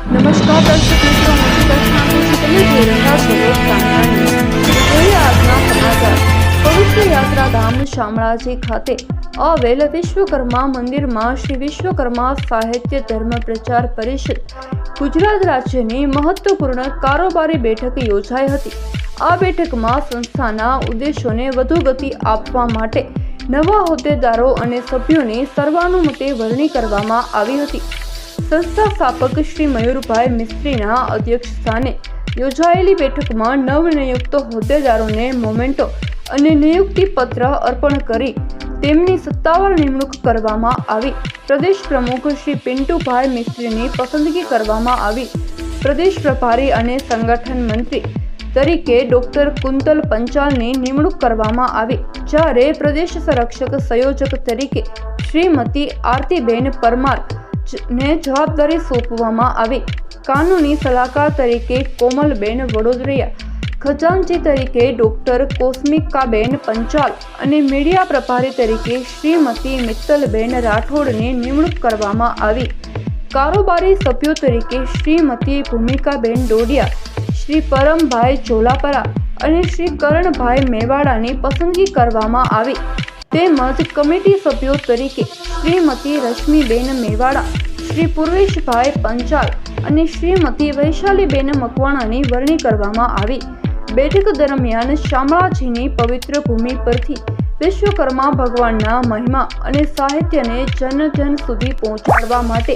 નમસ્કાર દર્શક મિત્રો, હું છું દર્શના કુશી. તમે જોઈ રહ્યા છો લોકસામના ન્યૂઝ. જોઈએ આજના સમાચાર. પવિત્ર યાત્રાધામ શામળાજી ખાતે આવેલ વિશ્વકર્મા મંદિરમાં શ્રી વિશ્વકર્મા સાહિત્ય ધર્મ પ્રચાર પરિષદ ગુજરાત રાજ્યની મહત્વપૂર્ણ કારોબારી બેઠક યોજાઈ હતી. આ બેઠકમાં સંસ્થાના ઉદ્દેશોને વધુ ગતિ આપવા માટે નવા હોદ્દેદારો અને સભ્યોની સર્વાનુમતે વરણી કરવામાં આવી હતી. સંસ્થા સ્થાપક શ્રી મયુરભાઈ મિસ્ત્રીના અધ્યક્ષસ્થાને યોજાયેલી બેઠકમાં નવનિયુક્ત હોદ્દેદારોને મોમેન્ટો અને નિયુક્તિ પત્ર અર્પણ કરી તેમની સત્તાવાર નિમણૂક કરવામાં આવી. પ્રદેશ પ્રમુખ શ્રી પિન્ટુભાઈ મિસ્ત્રીની પસંદગી કરવામાં આવી. પ્રદેશ પ્રભારી અને સંગઠન મંત્રી તરીકે ડોક્ટર કુંતલ પંચાલની નિમણૂક કરવામાં આવી, જ્યારે પ્રદેશ સંરક્ષક સંયોજક તરીકે શ્રીમતી આરતીબેન પરમાર ને જવાબદારી સોંપવામાં આવી. કાનૂની સલાહકાર તરીકે કોમલબેન વડોદરિયા, ખજાનચી તરીકે ડોક્ટર કોસ્મિકાબેન પંચાલ અને મીડિયા પ્રભારી તરીકે શ્રીમતી મિત્તલબેન રાઠોડની નિમણૂક કરવામાં આવી. કારોબારી સભ્યો તરીકે શ્રીમતી ભૂમિકાબેન ડોડિયા, શ્રી પરમભાઈ ચોલાપરા અને શ્રી કરણભાઈ મેવાડાની પસંદગી કરવામાં આવી. તેમજ કમિટી સભ્યો તરીકે શ્રીમતી રશ્મિબેન મેવાડા, શ્રી પૂર્વેશભાઈ પંચાલ અને શ્રીમતી વૈશાલીબેન મકવાણાની વરણી કરવામાં આવી. બેઠક દરમિયાન શામળાજીની પવિત્ર ભૂમિ પરથી વિશ્વકર્મા ભગવાનના મહિમા અને સાહિત્યને જન સુધી પહોંચાડવા માટે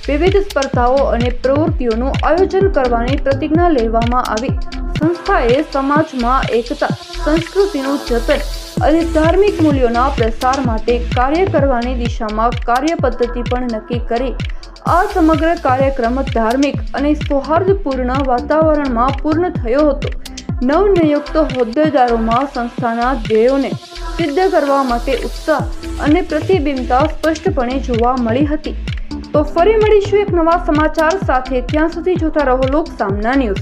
વિવિધ સ્પર્ધાઓ અને પ્રવૃત્તિઓનું આયોજન કરવાની પ્રતિજ્ઞા લેવામાં આવી. સંસ્થાએ સમાજમાં એકતા, સંસ્કૃતિનું જતન અને ધાર્મિક મૂલ્યોના પ્રસાર માટે કાર્ય કરવાની દિશામાં કાર્ય પદ્ધતિ પણ નક્કી કરી. આ સમગ્ર કાર્યક્રમ ધાર્મિક અને સૌહાર્દપૂર્ણ વાતાવરણમાં પૂર્ણ થયો હતો. નવનિયુક્ત હોદ્દેદારોમાં સંસ્થાના ધ્યેયોને સિદ્ધ કરવા માટે ઉત્સાહ અને પ્રતિબિંબતા સ્પષ્ટપણે જોવા મળી હતી. તો ફરી મળીશું એક નવા સમાચાર સાથે. ત્યાં સુધી જોતા રહો લોકસામના ન્યૂઝ.